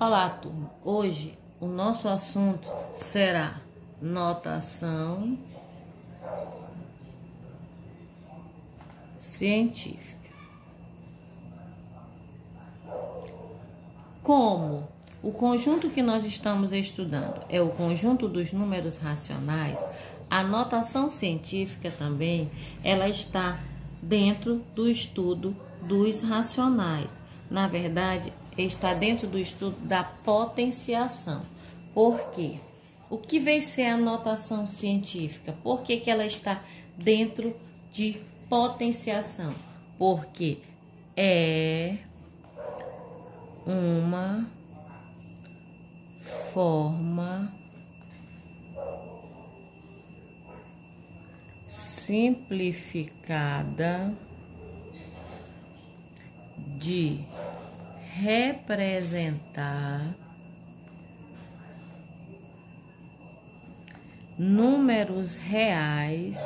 Olá, turma. Hoje o nosso assunto será notação científica. Como o conjunto que nós estamos estudando é o conjunto dos números racionais, a notação científica também, ela está dentro do estudo dos racionais. Na verdade, está dentro do estudo da potenciação. Por quê? O que vai ser a notação científica? Por que ela está dentro de potenciação? Porque é uma forma simplificada de representar números reais,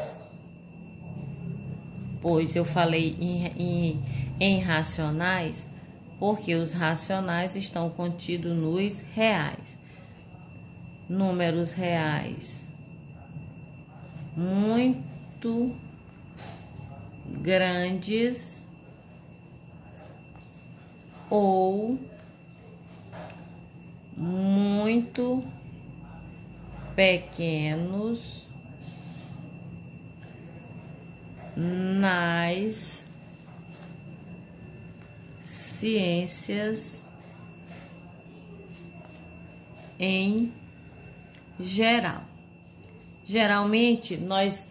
pois eu falei em racionais, porque os racionais estão contidos nos reais. Números reais muito grandes ou muito pequenos nas ciências em geral. Geralmente, nós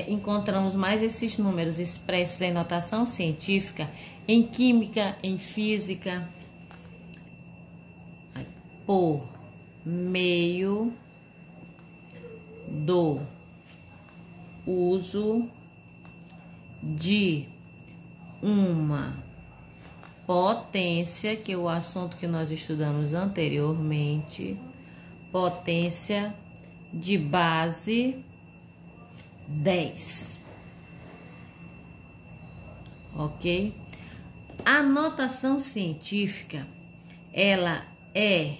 encontramos mais esses números expressos em notação científica em química, em física, por meio do uso de uma potência, que é o assunto que nós estudamos anteriormente, potência de base 10. Ok? A notação científica, ela é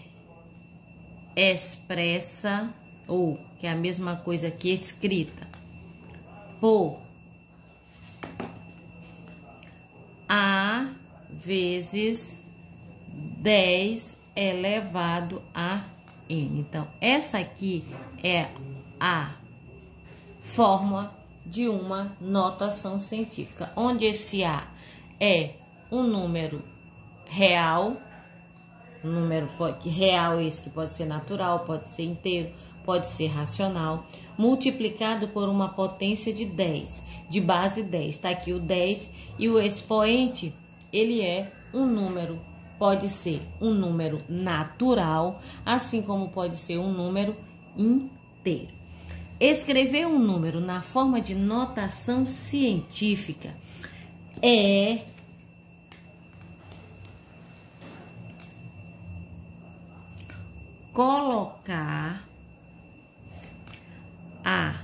expressa, ou que é a mesma coisa que escrita, por A vezes 10 elevado a N. Então, essa aqui é a fórmula de uma notação científica, onde esse A é um número real, um número real, esse que pode ser natural, pode ser inteiro, pode ser racional, multiplicado por uma potência de 10, de base 10. Está aqui o 10 e o expoente, ele é um número, pode ser um número natural, assim como pode ser um número inteiro. Escrever um número na forma de notação científica é colocar a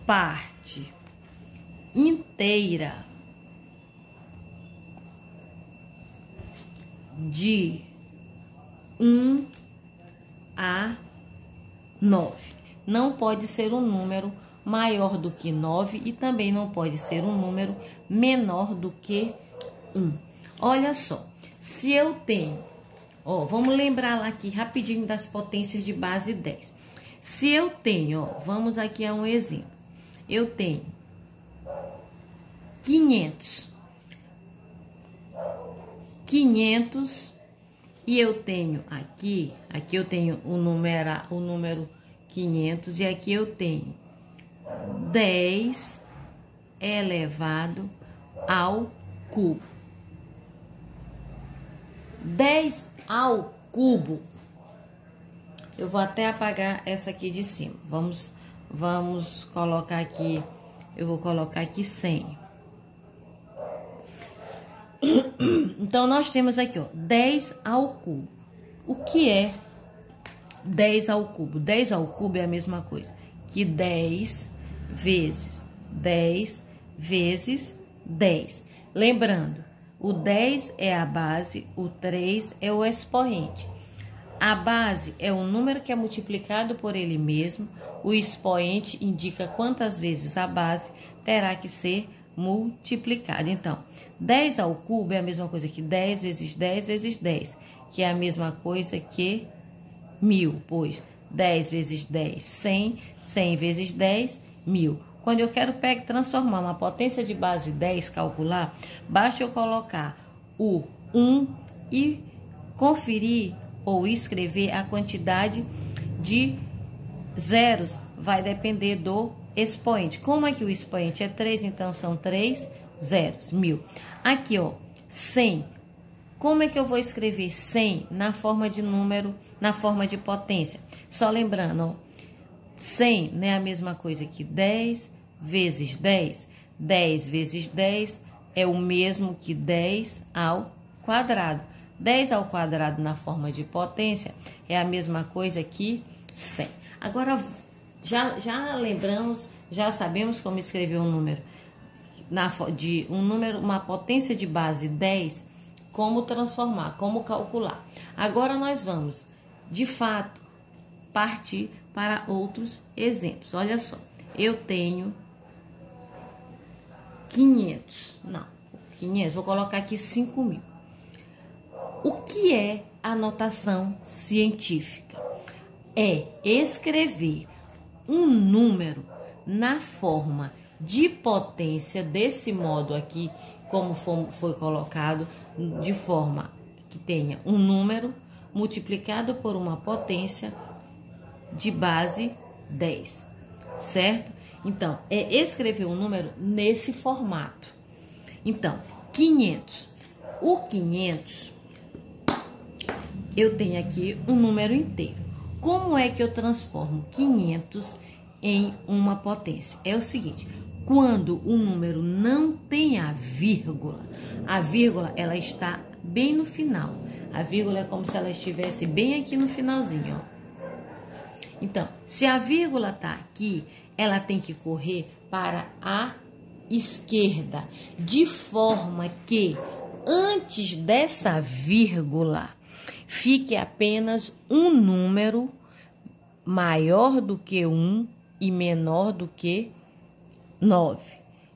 parte inteira de 1 a 9. Não pode ser um número maior do que 9 e também não pode ser um número menor do que 1. Olha só, se eu tenho, vamos lembrar lá aqui rapidinho das potências de base 10. Se eu tenho, vamos aqui a um exemplo. Eu tenho 500 e eu tenho aqui eu tenho o número 500 e aqui eu tenho 10 elevado ao cubo. 10 ao cubo. Eu vou até apagar essa aqui de cima. Vamos colocar aqui, eu vou colocar aqui 100. Então, nós temos aqui, 10 ao cubo. O que é 10 ao cubo? 10 ao cubo é a mesma coisa que 10 vezes 10 vezes 10. Lembrando, O 10 é a base, o 3 é o expoente. A base é um número que é multiplicado por ele mesmo. O expoente indica quantas vezes a base terá que ser multiplicada. Então, 10 ao cubo é a mesma coisa que 10 vezes 10 vezes 10, que é a mesma coisa que 1000, pois 10 vezes 10, 100, 100 vezes 10, 1000. Quando eu quero transformar uma potência de base 10, calcular, basta eu colocar o 1 e conferir ou escrever a quantidade de zeros. Vai depender do expoente. Como aqui o expoente é 3, então são 3 zeros, 1000. Aqui, ó, 100. Como é que eu vou escrever 100 na forma de número, na forma de potência? Só lembrando, ó, 100 não é a mesma coisa que 10 vezes 10. 10 vezes 10 é o mesmo que 10 ao quadrado. 10 ao quadrado na forma de potência é a mesma coisa que 100. Agora, já lembramos, já sabemos como escrever um número, uma potência de base 10, como transformar, como calcular. Agora nós vamos, de fato, partir para outros exemplos. Olha só, eu tenho 500, vou colocar aqui 5.000. O que é a notação científica? É escrever um número na forma de potência, desse modo aqui, como foi colocado, de forma que tenha um número multiplicado por uma potência de base 10, certo? Então, é escrever um número nesse formato. Então, 500. O 500, eu tenho aqui um número inteiro. Como é que eu transformo 500 em uma potência? É o seguinte, quando o número não tem a vírgula ela está bem no final. A vírgula é como se ela estivesse bem aqui no finalzinho, ó. Então, se a vírgula está aqui, ela tem que correr para a esquerda, de forma que antes dessa vírgula fique apenas um número maior do que 1 e menor do que 9.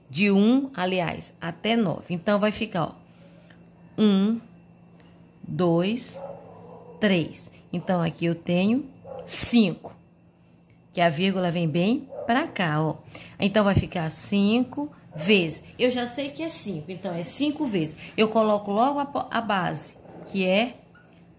De 1, aliás, até 9. Então, vai ficar, ó, 1, 2, 3. Então, aqui eu tenho 5, que a vírgula vem bem para cá, ó. Então, vai ficar 5 vezes. Eu já sei que é 5, então é 5 vezes. Eu coloco logo a base, que é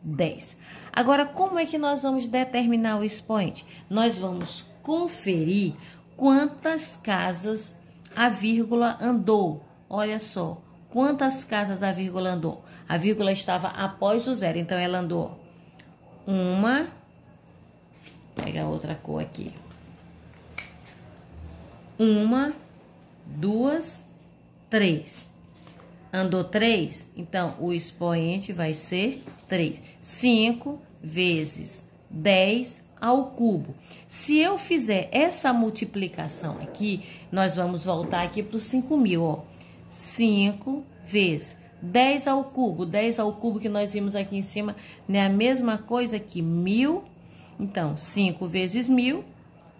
10. Agora, como é que nós vamos determinar o expoente? Nós vamos conferir quantas casas a vírgula andou. Olha só, quantas casas a vírgula andou. A vírgula estava após o zero, então ela andou uma. Pega outra cor aqui. 1, 2, 3. Andou 3, então o expoente vai ser 3. 5 vezes 10 ao cubo. Se eu fizer essa multiplicação aqui, nós vamos voltar aqui para os 5.000, ó. 5 vezes 10 ao cubo. 10 ao cubo que nós vimos aqui em cima não é a mesma coisa que 1.000. Então, 5 vezes 1.000,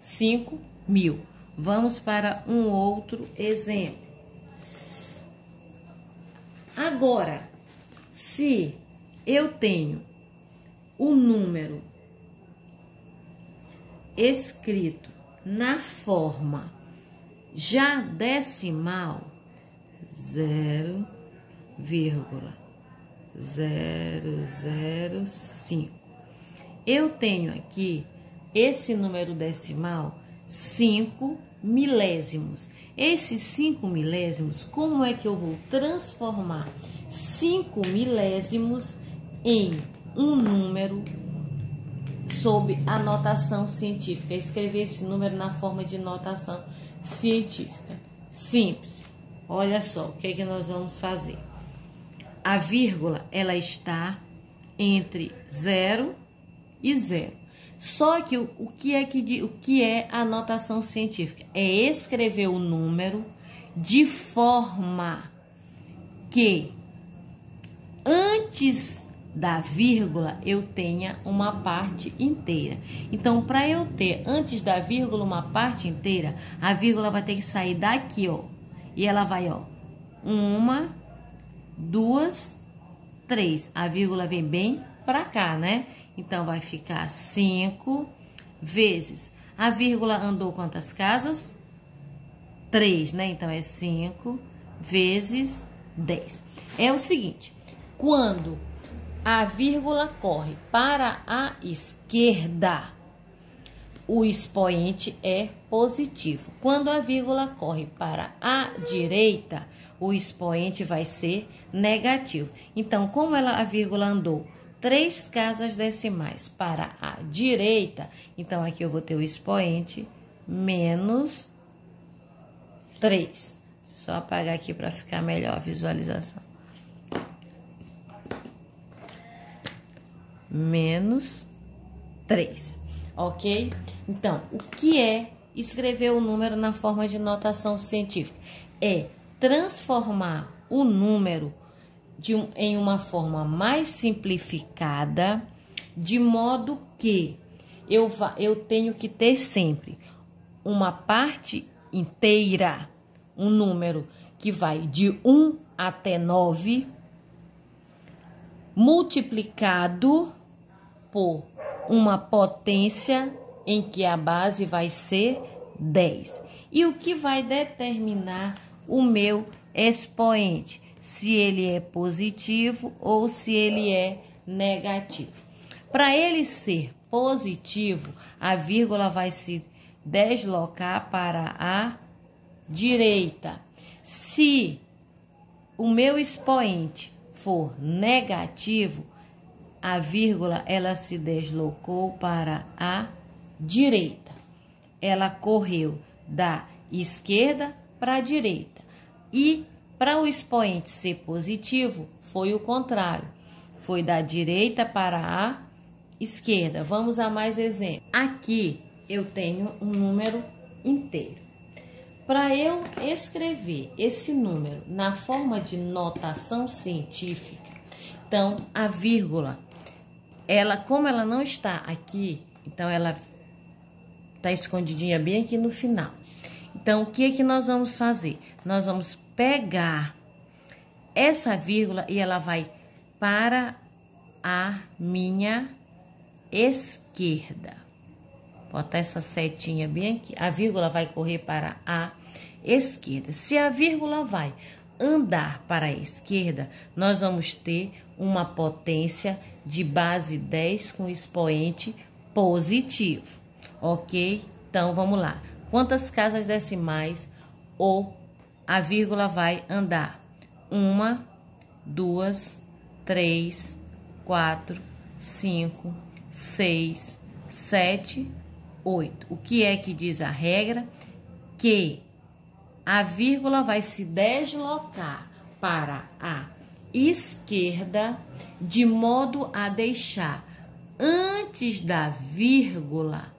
5.000. Vamos para um outro exemplo. Agora, se eu tenho o número escrito na forma já decimal, 0,005. Eu tenho aqui esse número decimal 5 milésimos. Esses 5 milésimos, como é que eu vou transformar 5 milésimos em um número sob a notação científica? Escrever esse número na forma de notação científica. Simples. Olha só, o que é que nós vamos fazer? A vírgula, ela está entre 0 e 0. Só que o que é a notação científica? É escrever o número de forma que antes da vírgula eu tenha uma parte inteira. Então, para eu ter antes da vírgula uma parte inteira, a vírgula vai ter que sair daqui, ó. E ela vai, ó, 1, 2, 3. A vírgula vem bem pra cá, né? Então, vai ficar 5 vezes. A vírgula andou quantas casas? 3, né? Então, é 5 vezes 10. É o seguinte, quando a vírgula corre para a esquerda, o expoente é positivo. Quando a vírgula corre para a direita, o expoente vai ser negativo. Então, como a vírgula andou 3 casas decimais para a direita, então aqui eu vou ter o expoente menos 3. Só apagar aqui para ficar melhor a visualização. Menos 3, ok? Então, o que é escrever o número na forma de notação científica? É transformar o número em uma forma mais simplificada, de modo que eu tenho que ter sempre uma parte inteira, um número que vai de 1 até 9, multiplicado por uma potência em que a base vai ser 10. E o que vai determinar o meu expoente? Se ele é positivo ou se ele é negativo. Para ele ser positivo, a vírgula vai se deslocar para a direita. Se o meu expoente for negativo, a vírgula ela se deslocou para a direita. Ela correu da esquerda para a direita. E para o expoente ser positivo, foi o contrário. Foi da direita para a esquerda. Vamos a mais exemplos. Aqui eu tenho um número inteiro. Para eu escrever esse número na forma de notação científica, então a vírgula, como ela não está aqui, então ela está escondidinha bem aqui no final. Então, o que nós vamos fazer? Nós vamos pegar essa vírgula e ela vai para a minha esquerda. Botar essa setinha bem aqui. A vírgula vai correr para a esquerda. Se a vírgula vai andar para a esquerda, nós vamos ter uma potência de base 10 com expoente positivo, ok? Então, vamos lá. Quantas casas decimais a vírgula vai andar? 1, 2, 3, 4, 5, 6, 7, 8. O que é que diz a regra? Que a vírgula vai se deslocar para a esquerda de modo a deixar antes da vírgula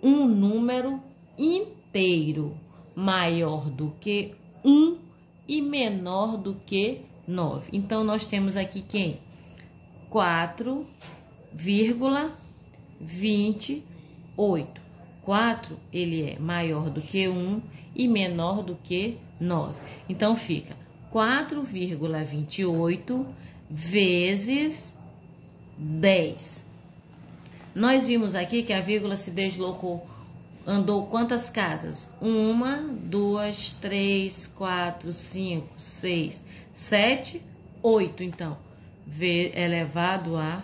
um número inteiro maior do que 1 e menor do que 9. Então, nós temos aqui quem? 4,28. 4, ele é maior do que 1 e menor do que 9. Então, fica 4,28 vezes 10. Nós vimos aqui que a vírgula se deslocou, andou quantas casas? 1, 2, 3, 4, 5, 6, 7, 8. Então, v elevado à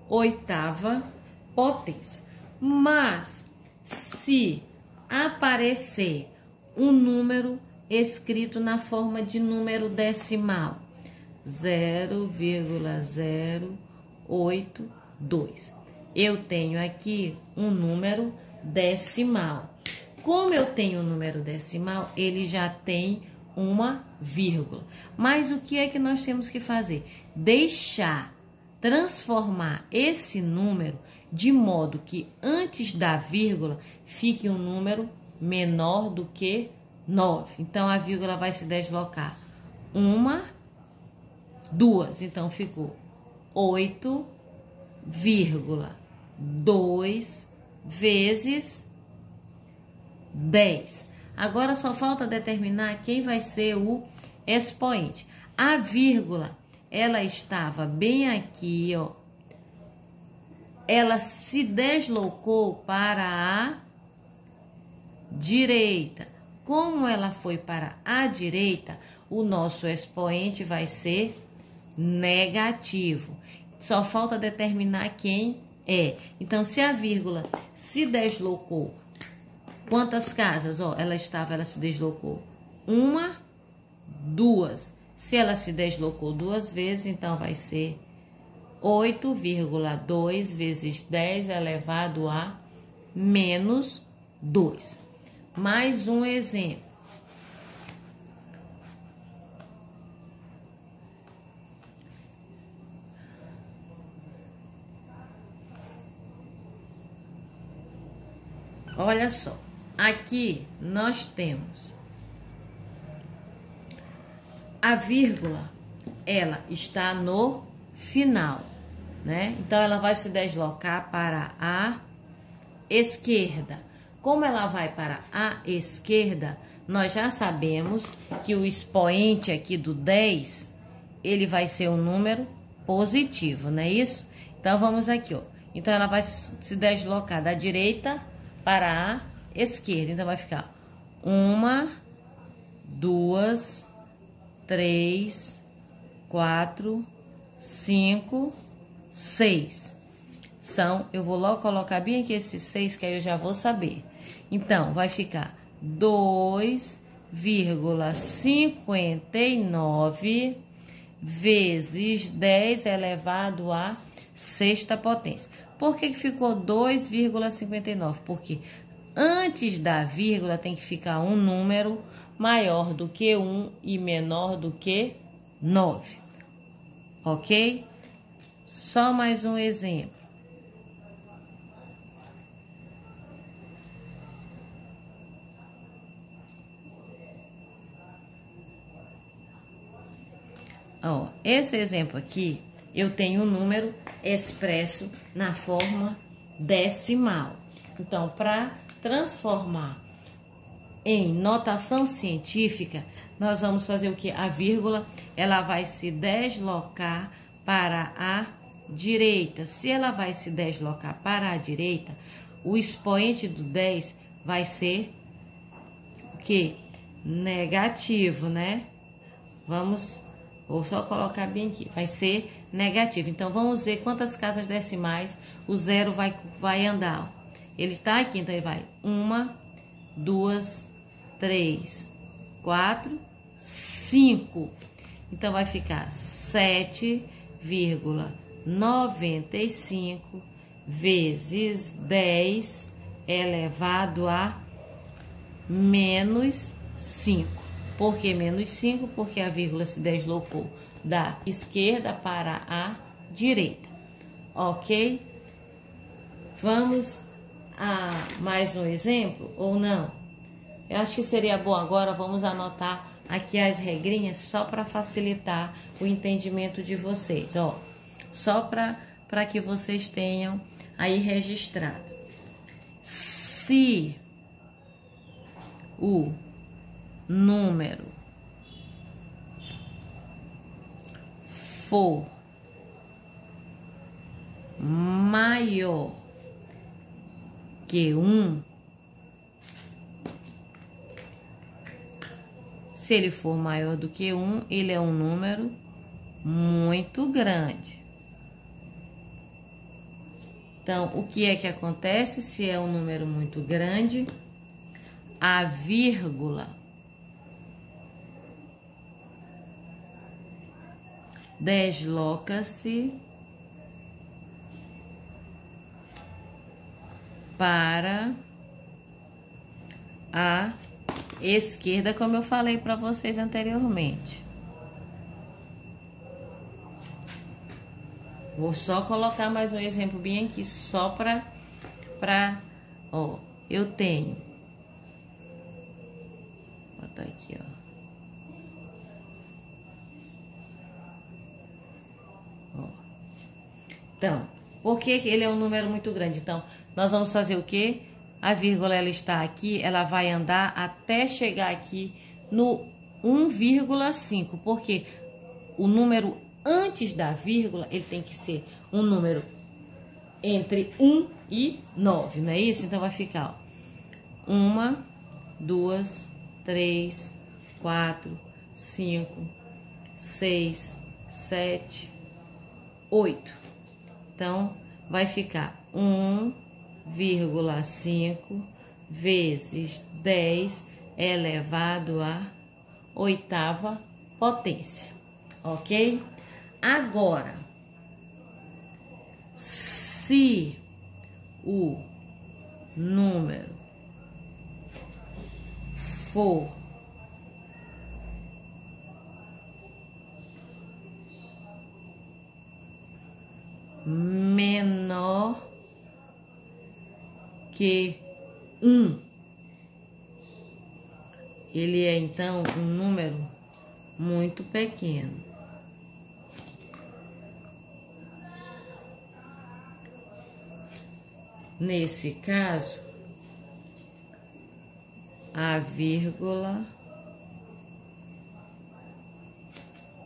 oitava potência. Mas, se aparecer um número escrito na forma de número decimal, 0,082. Eu tenho aqui um número decimal. Como eu tenho um número decimal, ele já tem uma vírgula. Mas o que é que nós temos que fazer? Transformar esse número de modo que antes da vírgula fique um número menor do que 9. Então, a vírgula vai se deslocar 1 2. Então, ficou 8,2 vezes 10. Agora, só falta determinar quem vai ser o expoente. A vírgula, ela estava bem aqui, ó. Ela se deslocou para a direita. Como ela foi para a direita, o nosso expoente vai ser negativo. Só falta determinar quem é. Então, se a vírgula se deslocou, quantas casas? Ó, ela se deslocou 1, 2. Se ela se deslocou 2 vezes, então vai ser 8,2 vezes 10 elevado a menos 2. Mais um exemplo. Olha só, aqui nós temos a vírgula, ela está no final, né? Então, ela vai se deslocar para a esquerda. Como ela vai para a esquerda, nós já sabemos que o expoente aqui do 10, ele vai ser um número positivo, não é isso? Então, vamos aqui, ó. Então, ela vai se deslocar da direita para a esquerda. Então, vai ficar 1, 2, 3, 4, 5, 6. Eu vou logo colocar bem aqui esses 6, que aí eu já vou saber. Então, vai ficar 2,59 vezes 10 elevado à sexta potência. Por que ficou 2,59? Porque antes da vírgula tem que ficar um número maior do que 1 e menor do que 9. Ok? Só mais um exemplo. Ó, esse exemplo aqui, eu tenho um número expresso na forma decimal. Então, para transformar em notação científica, nós vamos fazer o que? A vírgula, ela vai se deslocar para a direita. Se ela vai se deslocar para a direita, o expoente do 10 vai ser o que? Negativo, né? Vou só colocar bem aqui, vai ser negativo. Então, vamos ver quantas casas decimais o zero vai andar. Ele está aqui, então ele vai 1, 2, 3, 4, 5. Então, vai ficar 7,95 vezes 10 elevado a menos 5. Por que menos 5? Porque a vírgula se deslocou da esquerda para a direita. Ok? Vamos a mais um exemplo ou não? Eu acho que seria bom agora, vamos anotar aqui as regrinhas só para facilitar o entendimento de vocês. Ó, só para que vocês tenham aí registrado. Se o número for maior que 1, se ele for maior do que 1, ele é um número muito grande. Então, o que é que acontece se é um número muito grande? A vírgula desloca-se para a esquerda, como eu falei para vocês anteriormente. Vou só colocar mais um exemplo bem aqui, só ó, eu tenho, vou botar aqui, ó. Então, por que ele é um número muito grande? Então, nós vamos fazer o quê? A vírgula, ela está aqui, ela vai andar até chegar aqui no 1,5, porque o número antes da vírgula, ele tem que ser um número entre 1 e 9, não é isso? Então, vai ficar, ó, 1, 2, 3, 4, 5, 6, 7, 8. Então, vai ficar 1,5 vezes 10 elevado à oitava potência, ok? Agora, se o número for menor que 1, ele é então um número muito pequeno. Nesse caso, a vírgula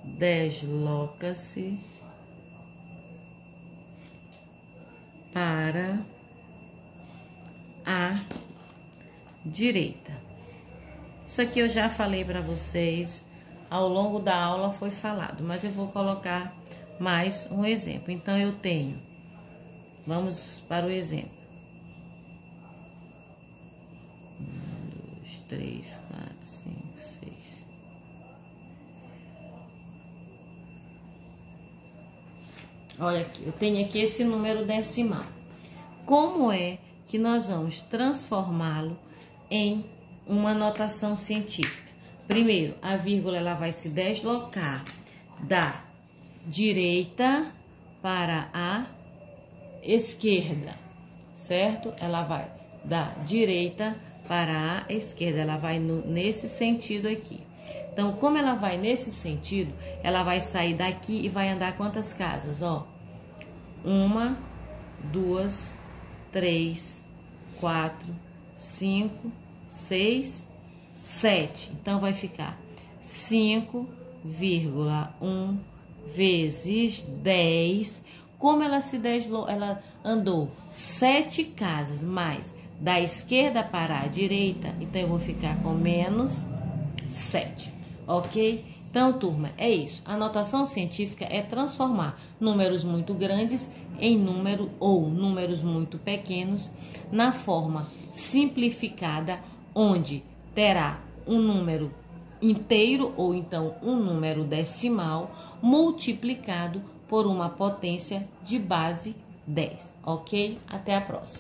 desloca-se para a direita. Isso aqui eu já falei para vocês, ao longo da aula foi falado, mas eu vou colocar mais um exemplo. Então, eu tenho, vamos para o exemplo. 1, 2, 3, 4, 5, 6. Olha aqui, eu tenho aqui esse número decimal. Como é que nós vamos transformá-lo em uma notação científica? Primeiro, a vírgula ela vai se deslocar da direita para a esquerda, certo? Ela vai da direita para a esquerda, ela vai nesse sentido aqui. Então, como ela vai nesse sentido, ela vai sair daqui e vai andar quantas casas? Ó, 1, 2, 3, 4, 5, 6, 7. Então, vai ficar 5,1 vezes 10. Como ela se deslocou, ela andou 7 casas, mais da esquerda para a direita, então eu vou ficar com menos 7, ok? Então, turma, é isso. A notação científica é transformar números muito grandes em números muito pequenos na forma simplificada, onde terá um número inteiro ou então um número decimal multiplicado por uma potência de base 10, ok? Até a próxima.